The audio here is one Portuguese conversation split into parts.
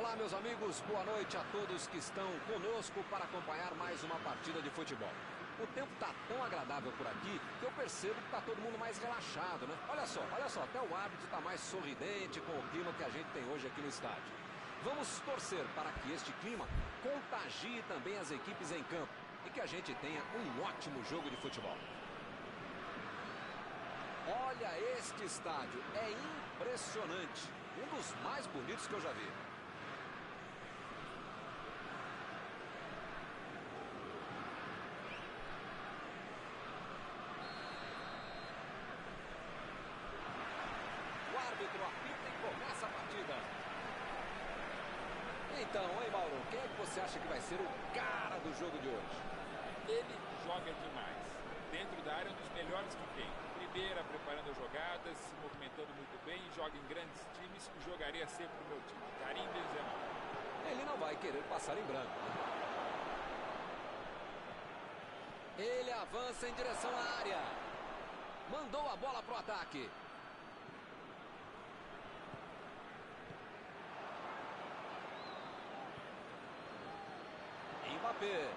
Olá, meus amigos, boa noite a todos que estão conosco para acompanhar mais uma partida de futebol. O tempo está tão agradável por aqui que eu percebo que está todo mundo mais relaxado, né? Olha só, até o árbitro está mais sorridente com o clima que a gente tem hoje aqui no estádio. Vamos torcer para que este clima contagie também as equipes em campo e que a gente tenha um ótimo jogo de futebol. Olha este estádio, é impressionante, um dos mais bonitos que eu já vi. O árbitro apita e começa a partida. Então, hein, Mauro, quem é que você acha que vai ser o cara do jogo de hoje? Ele joga demais. Dentro da área, um dos melhores que tem. Primeira, preparando jogadas, se movimentando muito bem, joga em grandes times e jogaria sempre no meu time. Karim Benzema. Ele não vai querer passar em branco, né? Ele avança em direção à área. Mandou a bola para o ataque. Mbappé.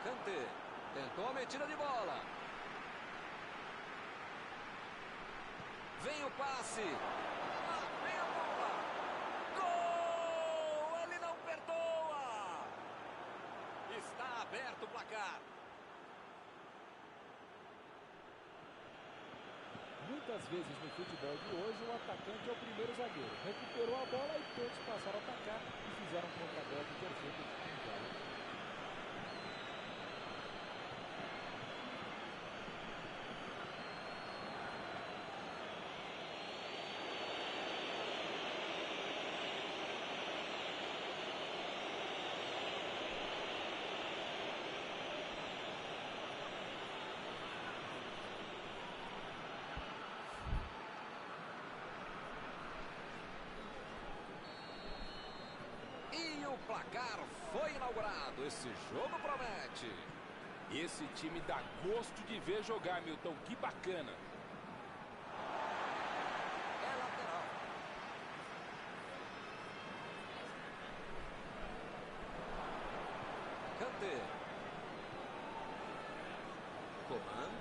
Kanté. Tentou a metida de bola. Vem o passe. Lá vem a bola. Gol! Ele não perdoa. Está aberto o placar. Muitas vezes no futebol de hoje, o atacante é o primeiro zagueiro. Recuperou a bola e todos passaram a atacar e fizeram um contra-golpe perfeito. O placar foi inaugurado. Esse jogo promete. Esse time dá gosto de ver jogar, Milton. Que bacana. É lateral. Kanté. Coman.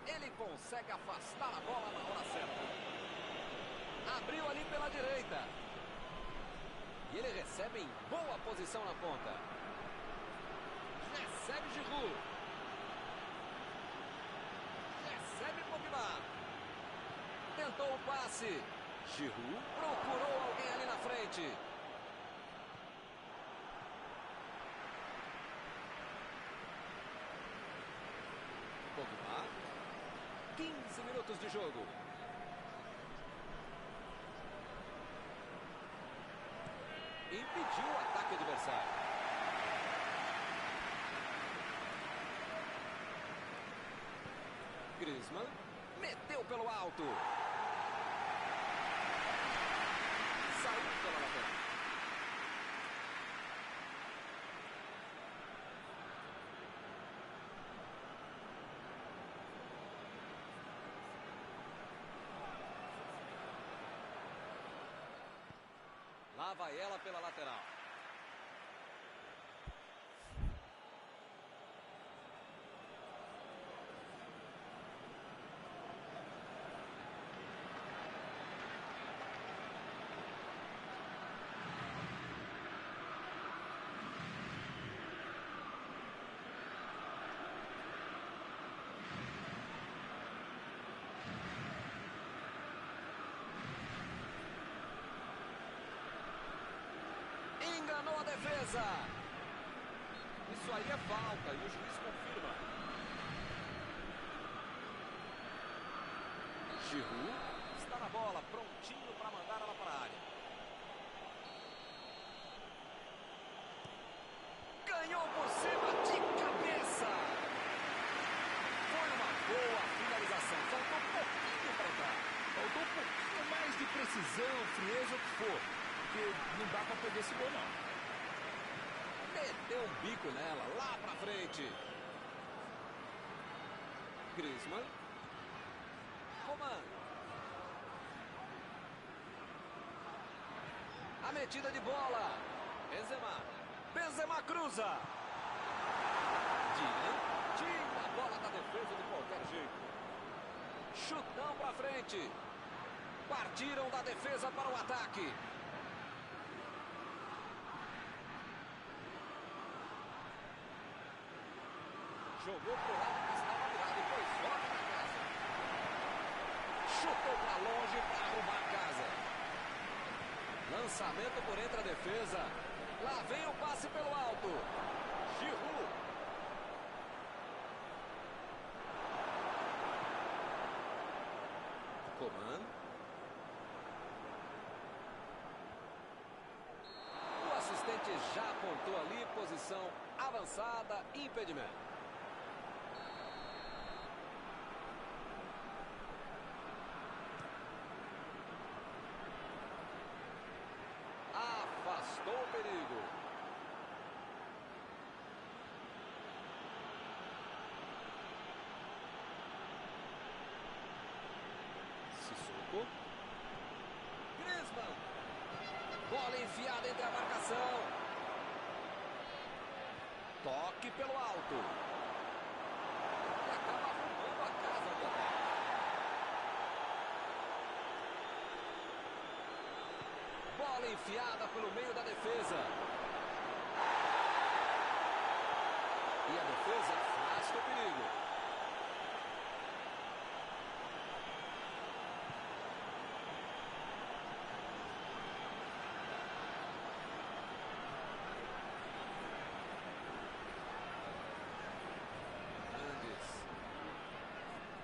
Ele consegue afastar a bola na hora certa. Abriu ali pela direita. E ele recebe em boa posição na ponta. Recebe Giroud. Recebe Pogba. Tentou o passe. Giroud procurou alguém ali na frente. Pogba. 15 minutos de jogo. Impediu o ataque adversário. Griezmann meteu pelo alto. Saiu pela lateral. Lá vai ela pela lateral. Enganou a defesa. Isso aí é falta e o juiz confirma. Giroud está na bola, prontinho para mandar ela para a área. Ganhou por cima de cabeça. Foi uma boa finalização. Faltou um pouquinho para entrar. Faltou um pouquinho mais de precisão, frieza, o que for. Porque não dá para perder esse gol, não. Meteu um bico nela, lá pra frente. Griezmann. Coman. A metida de bola. Benzema cruza. Tira a bola da defesa de qualquer jeito. Chutão pra frente. Partiram da defesa para o ataque. Jogou pro lado que estava virado e foi fora da casa. Chutou para longe para arrumar a casa. Lançamento por entre a defesa. Lá vem o passe pelo alto. Giroud. Coman. O assistente já apontou ali, posição avançada, impedimento. Afastou o perigo. Sissoko. Griezmann. Bola enfiada entre a marcação. Toque pelo alto. E acaba arrumando a casa do ataque. Bola enfiada pelo meio da defesa. E a defesa afasta o perigo.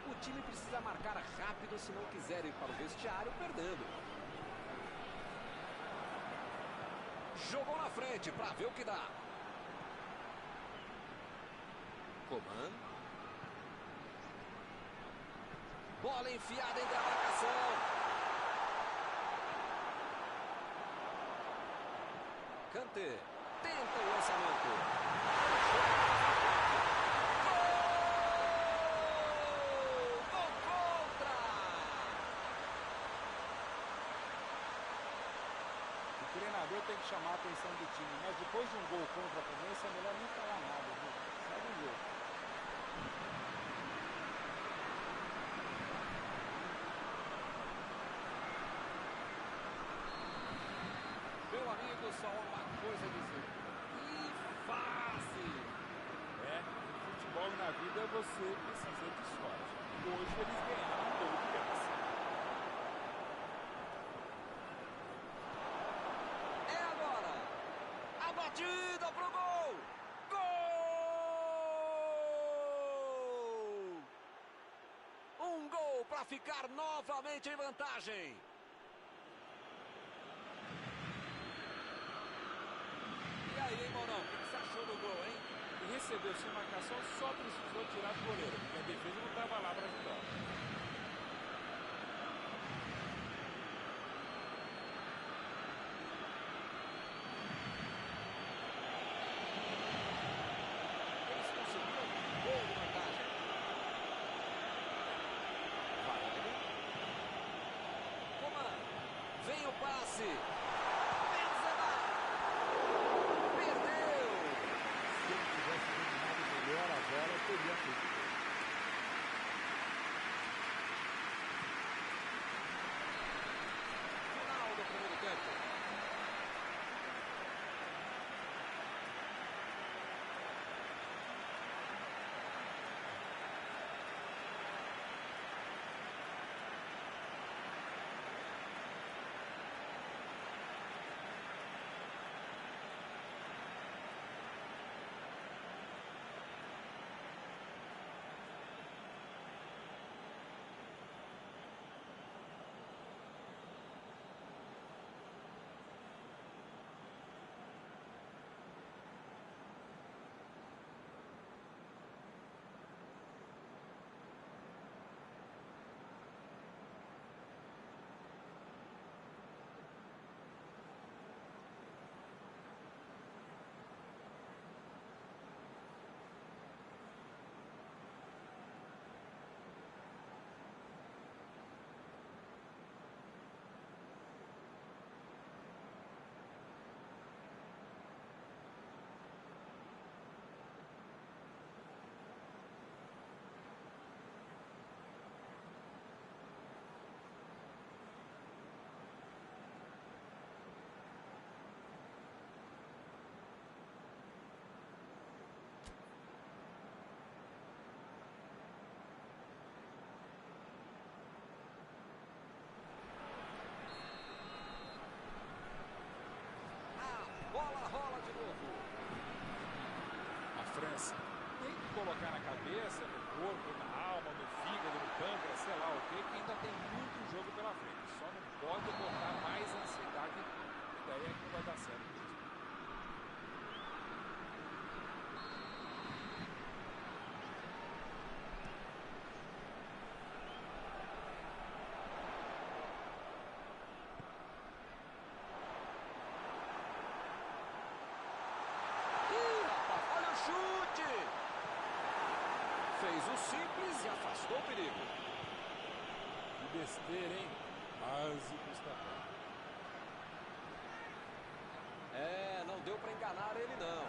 O time precisa marcar rápido se não quiser ir para o vestiário perdendo. Jogou na frente para ver o que dá. Coman. Bola enfiada entre a marcação. Kanté. Tenta o lançamento. O treinador tem que chamar a atenção do time, mas depois de um gol contra a Fluminense é melhor nem falar nada, viu? Segue o jogo. Meu amigo, só uma coisa a dizer. Que fácil! No futebol e na vida você precisa de sorte. Hoje eles ganharam um gol de graça. Batida pro gol! Gol! Um gol para ficar novamente em vantagem. E aí, Maurão, o que você achou do gol, hein? E recebeu sem marcação, só precisou tirar do goleiro, porque a defesa não estava lá para ajudar. Vem o passe. Benzema. Perdeu. Se ele tivesse dominado melhor a bola, teria feito. Final do primeiro tempo. assim. Tem que colocar na cabeça, no corpo, na alma, no fígado, no pâncreas, sei lá o que ainda tem muito jogo pela frente. Só não pode botar mais ansiedade em tudo. E daí é que não vai dar certo mesmo. Fez o simples e afastou o perigo. Que besteira, hein? Quase custa pau. Não deu para enganar ele não.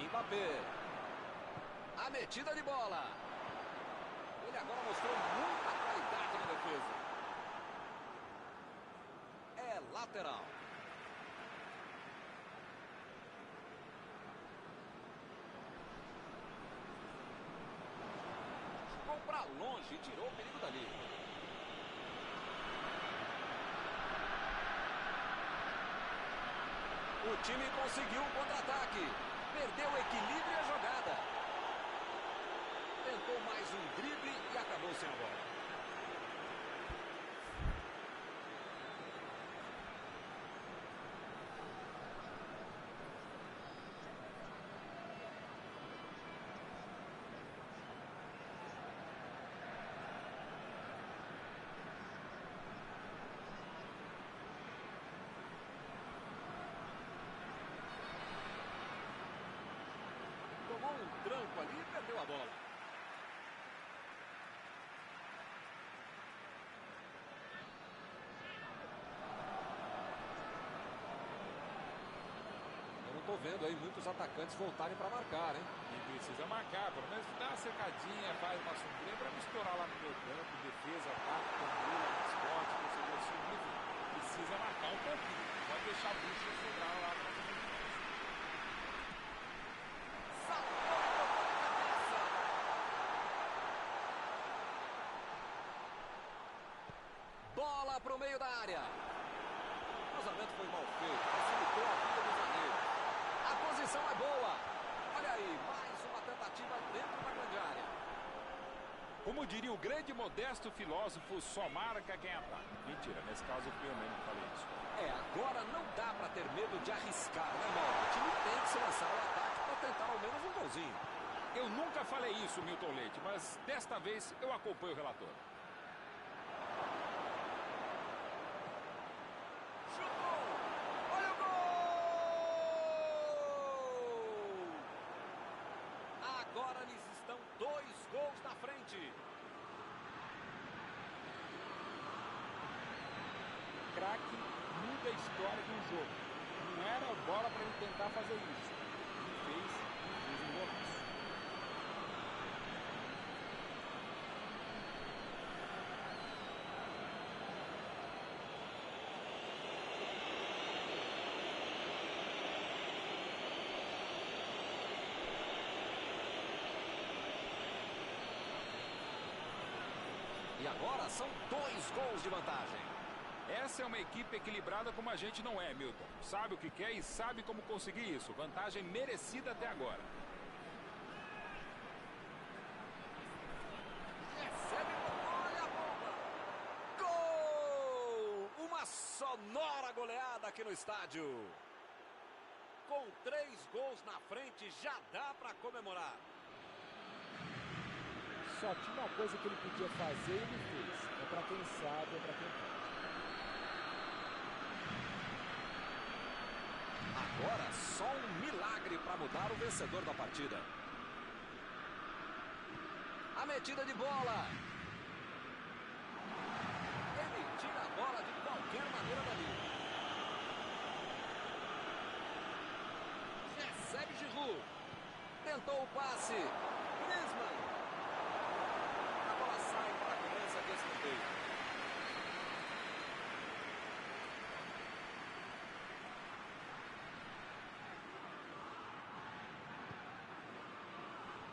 Mbappé. A metida de bola. Ele agora mostrou muita qualidade na defesa. É lateral. Para longe e tirou o perigo dali. O time conseguiu um contra-ataque. Perdeu o equilíbrio e a jogada. Tentou mais um drible e acabou sem a bola. Tomou um tranco ali e perdeu a bola. Eu não estou vendo aí muitos atacantes voltarem para marcar, hein? E precisa marcar, pelo menos dá uma cercadinha, faz uma sombrinha para não estourar lá no meio campo, defesa, ataque, condula, mascote, torcedor civil, enfim. Precisa marcar um pouquinho. Pode deixar a bucha sobrar lá para fazer. Bola para o meio da área. O cruzamento foi mal feito, facilitou a vida do zagueiro. A posição é boa. Olha aí, mais uma tentativa dentro da grande área. Como diria o grande e modesto filósofo, só marca quem ataca. Mentira, nesse caso fui eu mesmo que falei isso. Agora não dá para ter medo de arriscar, né, Mauro? O time tem que se lançar ao ataque para tentar ao menos um golzinho. Eu nunca falei isso, Milton Leite, mas desta vez eu acompanho o relator. Agora eles estão 2 gols na frente. Craque muda a história de um jogo. Não era bola para ele tentar fazer isso. Ele fez um golaço. E agora são 2 gols de vantagem. Essa é uma equipe equilibrada como a gente não é, Milton. Sabe o que quer e sabe como conseguir isso. Vantagem merecida até agora. Recebe, olha a bomba. Gol! Uma sonora goleada aqui no estádio. Com 3 gols na frente, já dá para comemorar. Só tinha uma coisa que ele podia fazer e ele fez. É para quem sabe, é para quem pode. Agora só um milagre para mudar o vencedor da partida. A metida de bola. Ele tira a bola de qualquer maneira dali. Recebe Giroud. Tentou o passe. Griezmann. A bola sai para a cobrança de escanteio.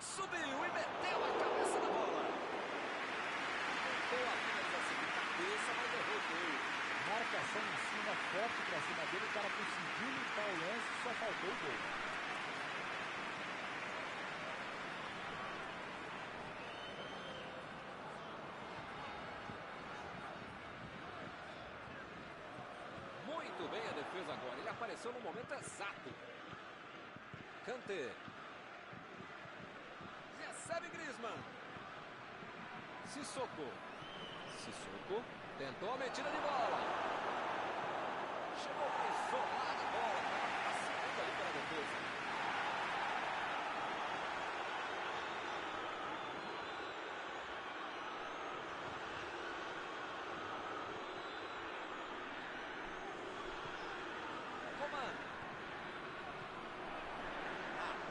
Subiu e meteu a cabeça na bola. Tentou apenas a seguir cabeça, mas errou feio. Marcação em cima, forte pra cima dele. O cara conseguiu limpar o lance, só faltou o gol. defesa agora. Ele apareceu no momento exato. Kanté. Recebe Griezmann. Sissoko. Sissoko. Tentou a metida de bola. Chegou para isolar a bola. Estava passando ali pela defesa.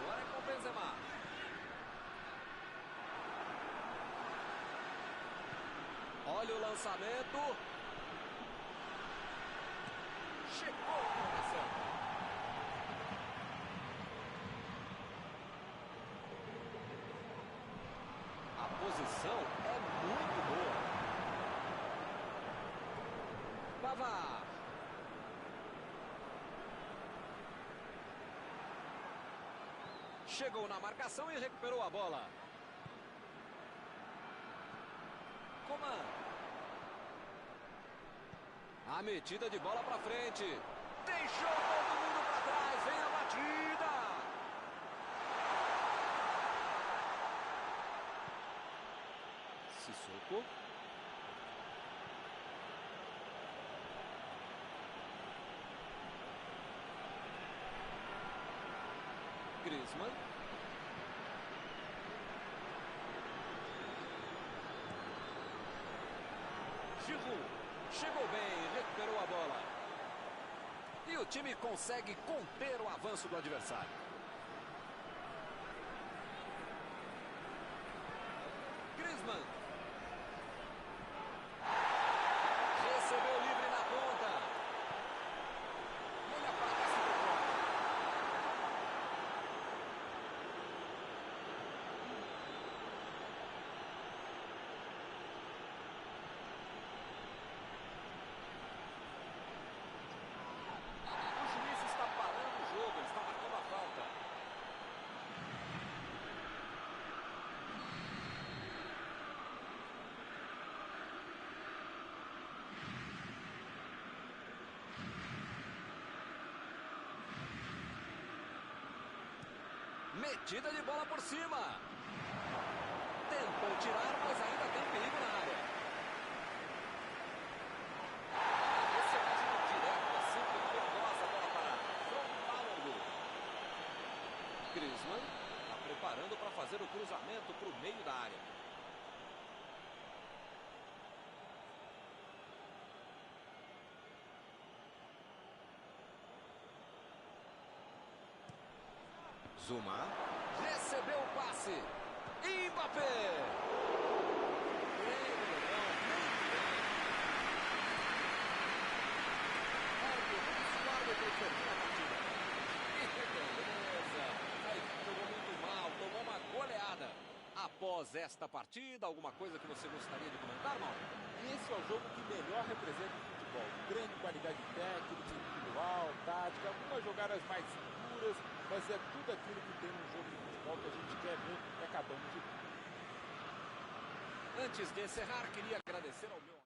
Agora é com o Benzema. Olha o lançamento. Chegou a marcação. A posição é muito boa. Pavard. Chegou na marcação e recuperou a bola. Coman. A metida de bola para frente. Deixou todo mundo para trás. Vem a batida. Sissoko. Griezmann. Giroud. Chegou bem, recuperou a bola. E o time consegue conter o avanço do adversário. Griezmann. Recebeu livre na ponta. Olha para cá, se metida de bola por cima. Tentou tirar, mas ainda tem perigo na área. Esse é um tiro direto, é sempre perigosa a bola parada. Frontal ao gol. Griezmann está preparando para fazer o cruzamento para o meio da área. Zuma. Recebeu o passe. Mbappé. O árbitro termina a partida. Que beleza. Aí jogou muito mal, tomou uma goleada. Após esta partida, alguma coisa que você gostaria de comentar, Mauro? Esse é o jogo que melhor representa o futebol. Grande qualidade técnica, individual, tática, algumas jogadas mais seguras, mas é tudo aquilo que tem no jogo de futebol que a gente quer ver e acabamos de ver. Antes de encerrar, queria agradecer ao meu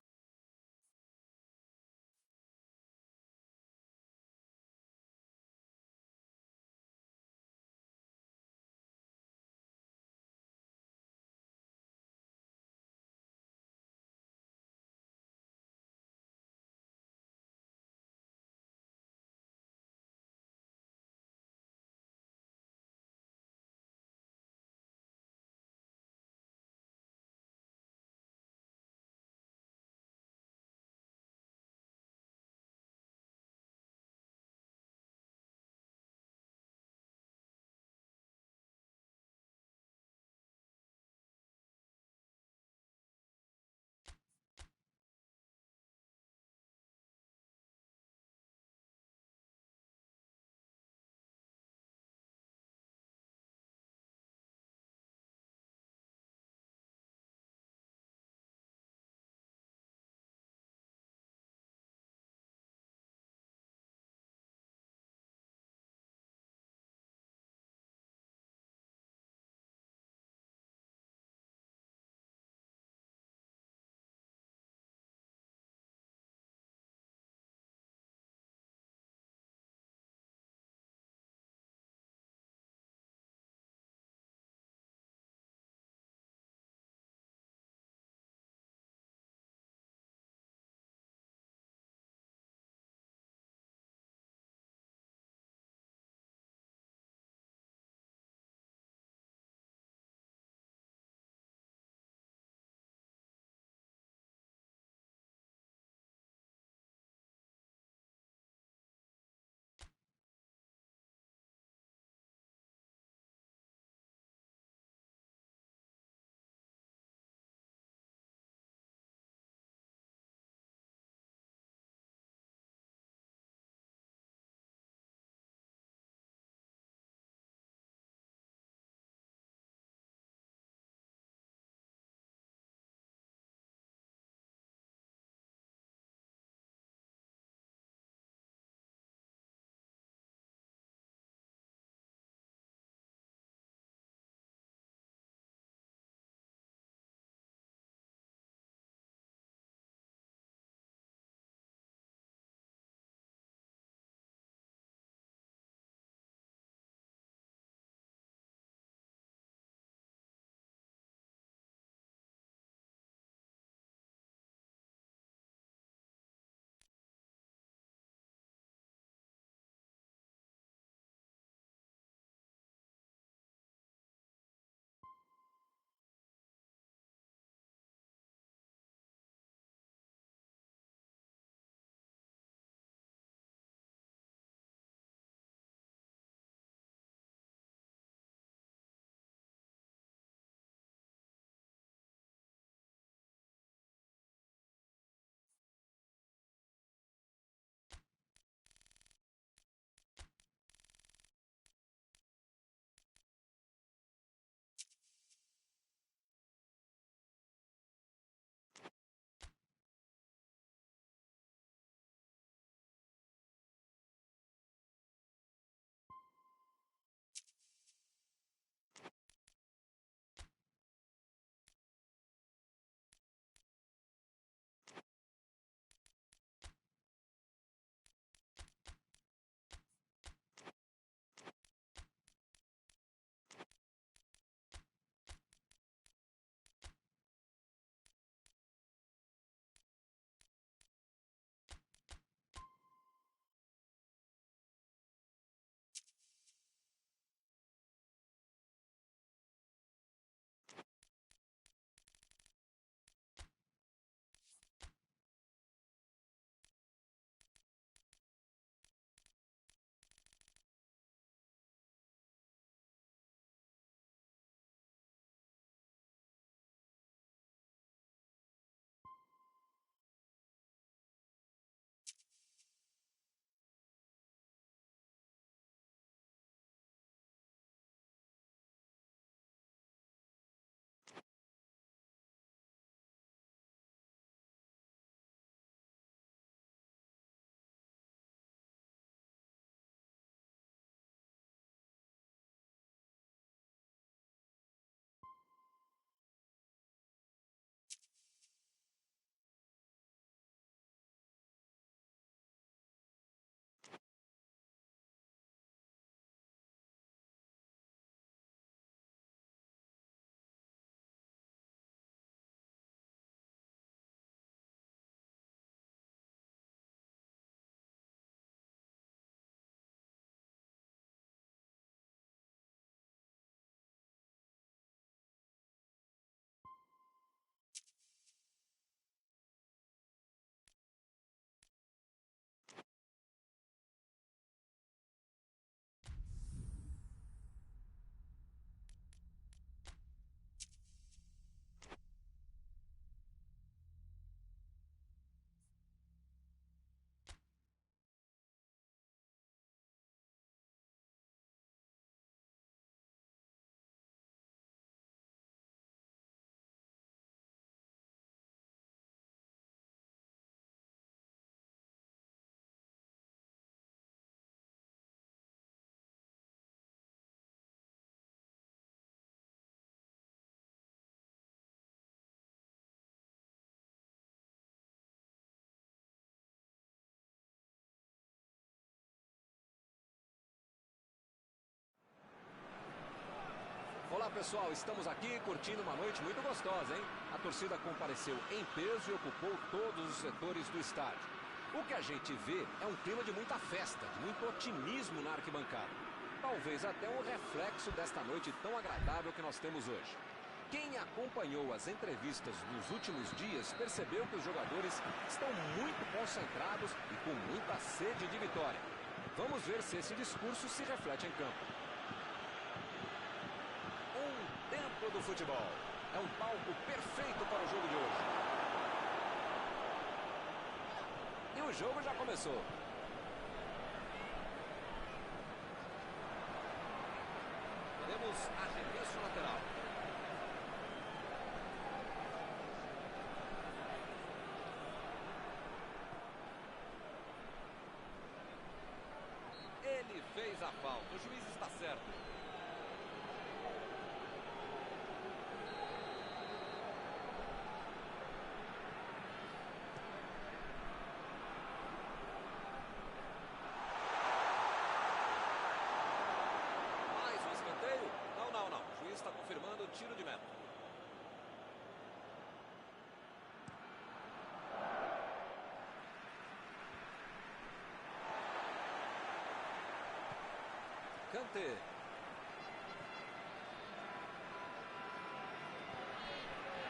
pessoal, estamos aqui curtindo uma noite muito gostosa, hein? A torcida compareceu em peso e ocupou todos os setores do estádio. O que a gente vê é um clima de muita festa, de muito otimismo na arquibancada. Talvez até um reflexo desta noite tão agradável que nós temos hoje. Quem acompanhou as entrevistas nos últimos dias percebeu que os jogadores estão muito concentrados e com muita sede de vitória. Vamos ver se esse discurso se reflete em campo. Um templo do futebol. É um palco perfeito para o jogo de hoje. E o jogo já começou. Teremos arremesso lateral. Ele fez a falta. O juiz está certo. Está confirmando o tiro de meta. Kanté.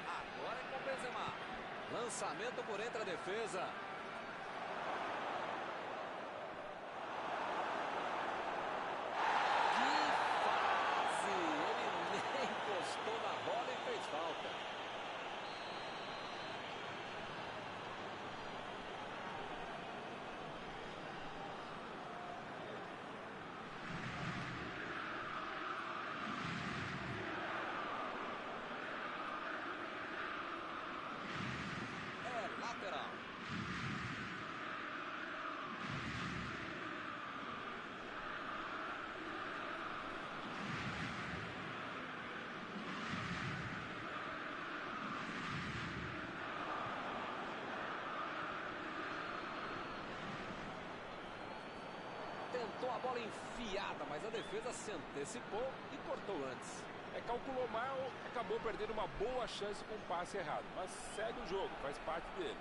Agora é com Benzema. Lançamento por entre a defesa. Encostou na bola e fez falta. É lateral. Tentou a bola enfiada, mas a defesa se antecipou e cortou antes. Calculou mal, acabou perdendo uma boa chance com o passe errado. Mas segue o jogo, faz parte dele.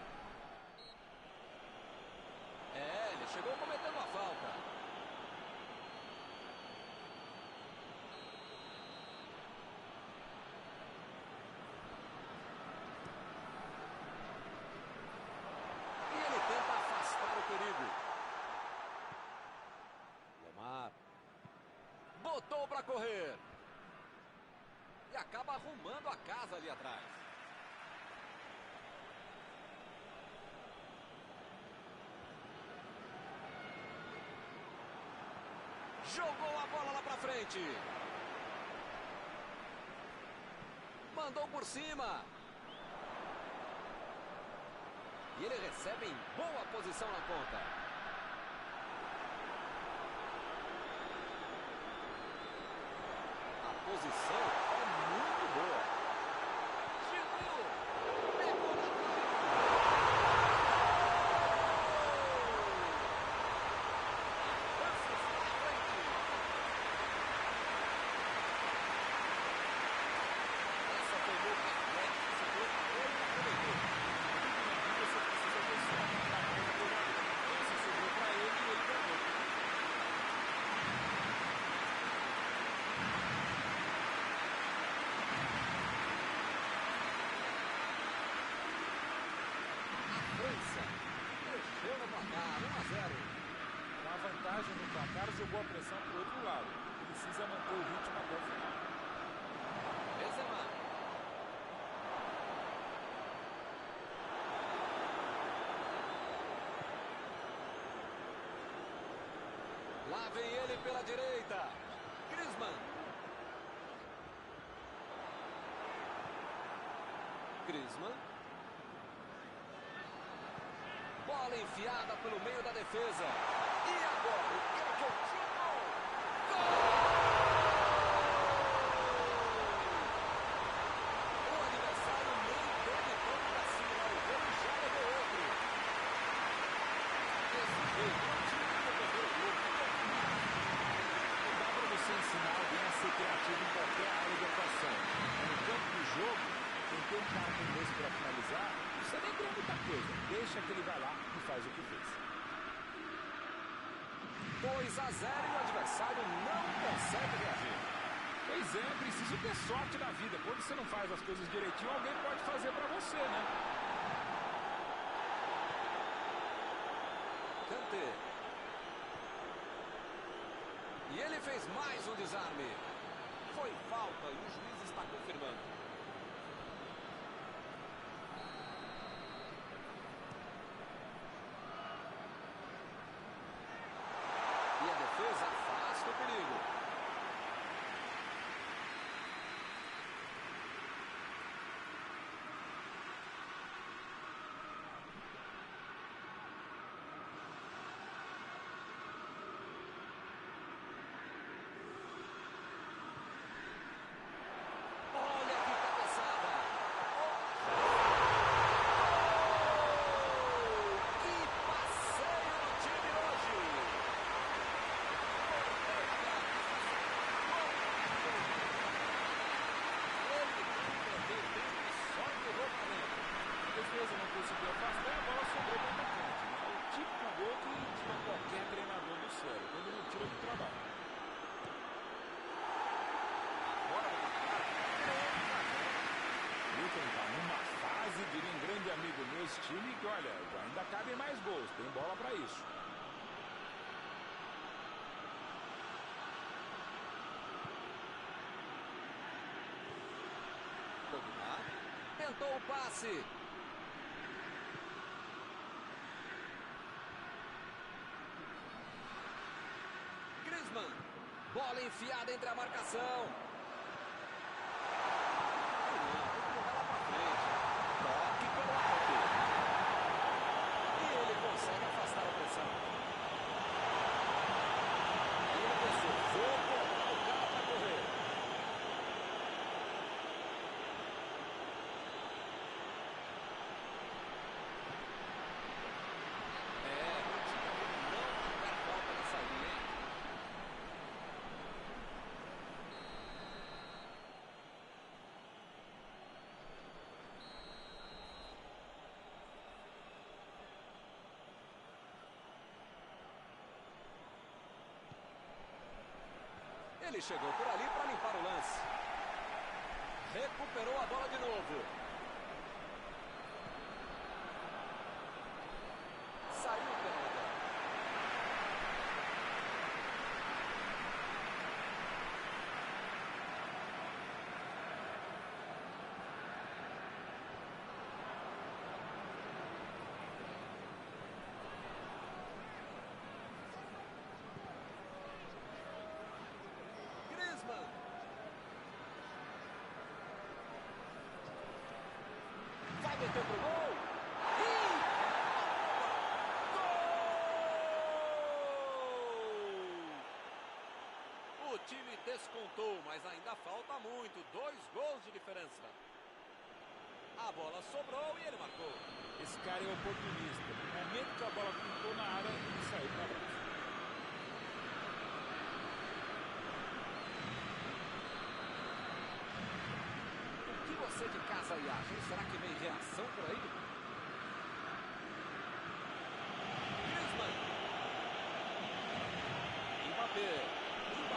Ele chegou cometendo a falta. E ele tenta afastar o perigo. Botou para correr. E acaba arrumando a casa ali atrás. Jogou a bola lá para frente. Mandou por cima. E ele recebe em boa posição na ponta. A posição é muito boa. Giroud pegou na França está à frente. Essa foi muito atlética, segurou a bola e aproveitou. Você precisa ter sorte para a bola. Essa sobrou para ele e ele pegou. Mexeu no placar, 1-0. Com a vantagem no placar, jogou a pressão para o outro lado. Precisa manter o ritmo até o final. Benzema. Lá vem ele pela direita. Griezmann. Bola enfiada pelo meio da defesa. E agora o que é que eu digo? Gol! O adversário nem teve como pra cima. O gol já levou outro. Desse jeito, o time que perdeu o gol. Não dá para você ensinar alguém a ser criativo em qualquer área de atuação. 2 a 0 e o adversário não consegue reagir. Pois é, preciso ter sorte na vida. Quando você não faz as coisas direitinho, alguém pode fazer pra você, né? Kanté. E ele fez mais um desarme. Foi falta e o juiz está confirmando. E a defesa afasta o perigo. Olha que cabeçada! Que passeio do time hoje! Só empurrou para dentro. A defesa não conseguiu afastar e a bola sobrou para o atacante, né? O típico gol que tira qualquer treinador do sério, quando não tira do trabalho. Agora vai ficar 3 a 0. Newton tá numa fase, diria um grande amigo meu, esse time que, olha, ainda cabem mais gols, tem bola para isso. Pogba tentou o passe. Griezmann. Bola enfiada entre a marcação. Tem que jogar lá pra frente. Toque pelo alto. E ele consegue afastar a pressão. Aí ele pensou, vou colocar o cara pra correr. Não tinha como não jogar falta nessa linha, hein? Ele chegou por ali para limpar o lance. Recuperou a bola de novo. Saiu pela lateral. Griezmann. Vai meter pro gol. Gol! O time descontou, mas ainda falta muito. 2 gols de diferença. A bola sobrou e ele marcou. Esse cara é oportunista. No momento que a bola pintou na área, ele saiu para baixo. O que você de casa aí acha? Será que vem reação por aí? Griezmann. Mbappé.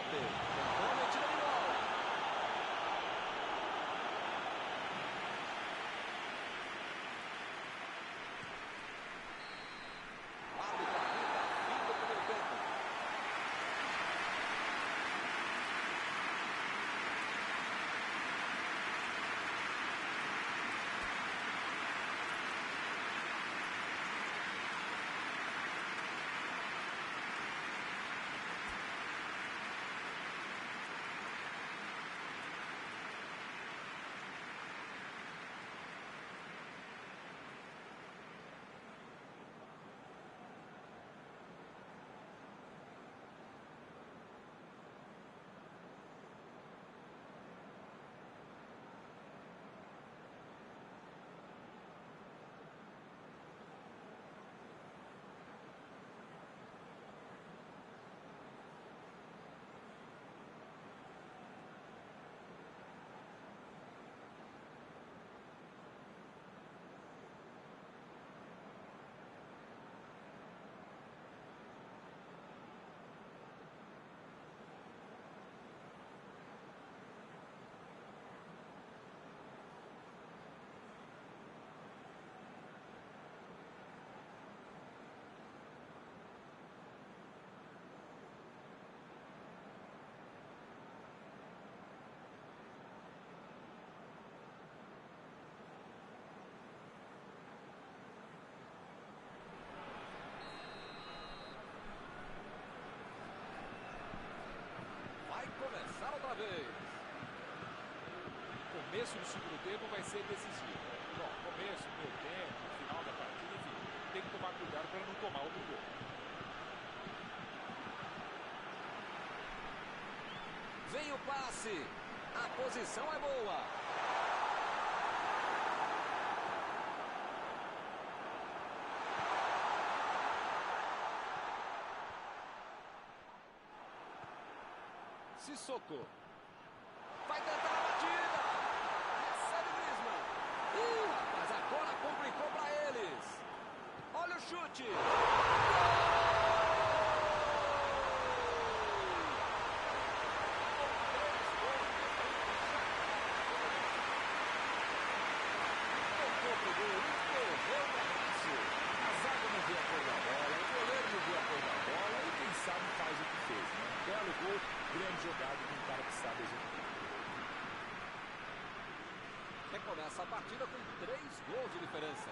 Tentou a metida de bola. O árbitro apita fim do primeiro tempo. começo do segundo tempo vai ser decisivo. Bom, começo, meio tempo, final da partida, enfim, tem que tomar cuidado para não tomar outro gol. Vem o passe. A posição é boa. Sissoko. Vai tentar a batida. Recebe Griezmann. Mas agora complicou para eles. Olha o chute. Grande jogada de um cara que sabe executar. Recomeça a partida com 3 gols de diferença.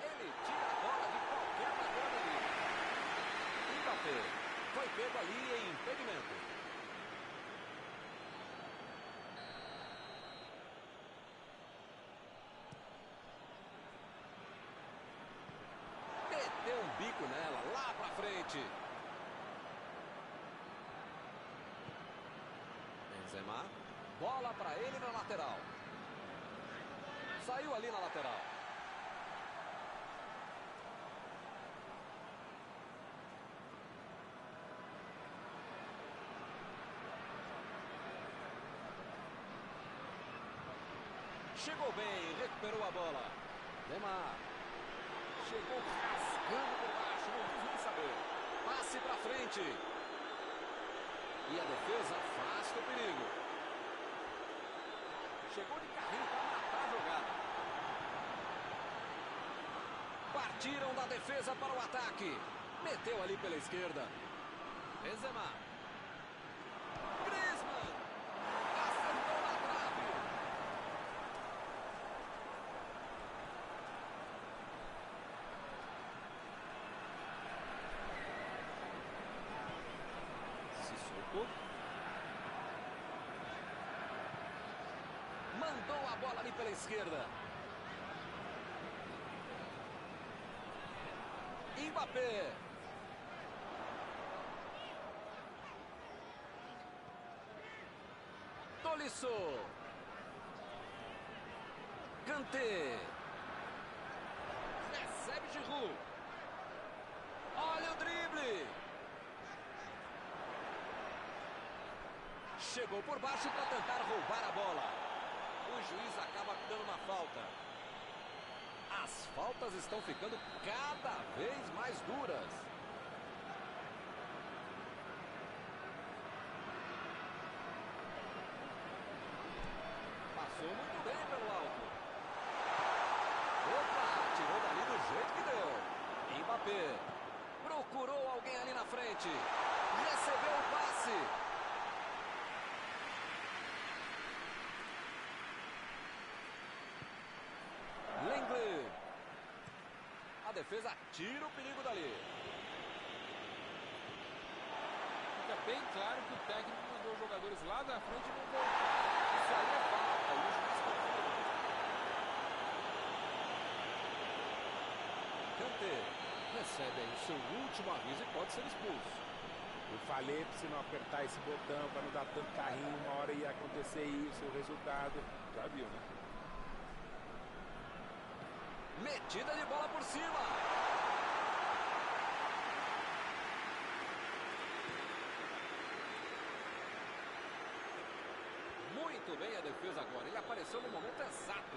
Ele tira a bola de qualquer maneira ali. Mbappé foi pego ali em impedimento. Deu um bico nela, lá pra frente. Benzema. Bola pra ele na lateral. Saiu ali na lateral. Chegou bem, recuperou a bola. Neymar. Chegou rasgando por baixo, não quis nem saber. Passe pra frente. E a defesa afasta o perigo. Chegou de carrinho para matar a jogada. Partiram da defesa para o ataque. Meteu ali pela esquerda. Benzema. Griezmann. Acertou na trave. Sissoko. Mandou a bola ali pela esquerda. Mbappé. Tolisso. Kanté. Recebe Giroud. Olha o drible. Chegou por baixo para tentar roubar a bola. O juiz acaba dando uma falta. As faltas estão ficando cada vez mais duras. Passou muito bem pelo alto. Opa, tirou dali do jeito que deu. Mbappé. Procurou alguém ali na frente. Recebeu o passe. Lenglet. A defesa tira o perigo dali. Fica bem claro que o técnico mandou os jogadores lá da frente e não voltar. Isso aí é falta. E o juiz Kanté recebe aí o seu último aviso e pode ser expulso. Eu falei para você não apertar esse botão, para não dar tanto carrinho, uma hora ia acontecer isso, o resultado. Já viu, né? Metida de bola por cima. Muito bem a defesa agora. Ele apareceu no momento exato.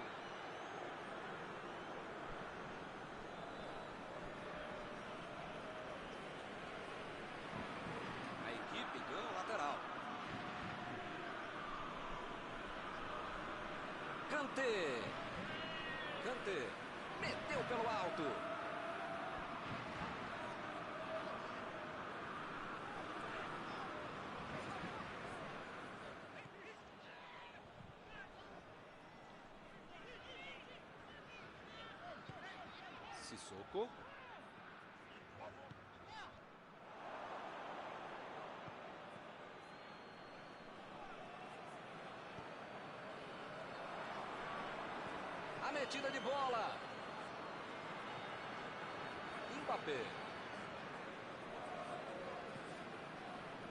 A equipe ganha o lateral. Kanté. Kanté. Meteu pelo alto. Sissoko. metida de bola. Mbappé.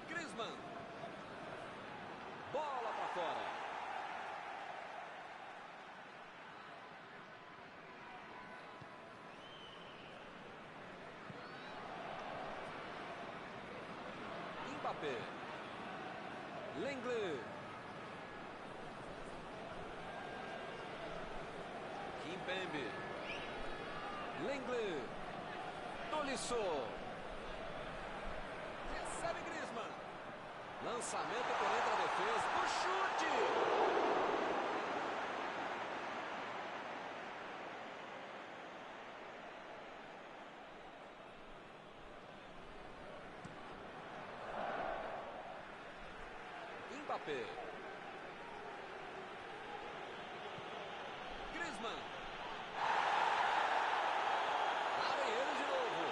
Griezmann. Bola para fora. Mbappé. Lenglet. Kimpembe. Lenglet. Tolisso. Recebe Griezmann. Lançamento por entre a defesa. O chute. Mbappé. Griezmann. Lá vem ele de novo.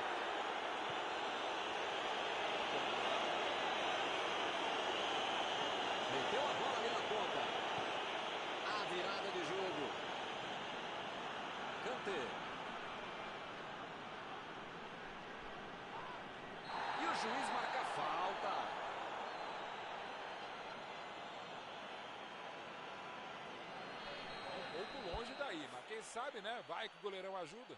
Meteu a bola ali na ponta. A virada de jogo. Kanté. E o juiz marca a falta. Um pouco longe daí, mas quem sabe, né? Vai que o goleirão ajuda.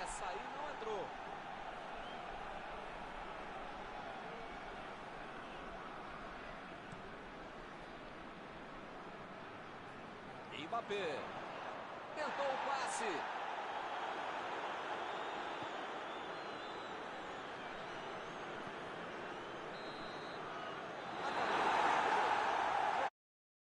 Essa aí não entrou. Mbappé. Tentou o passe.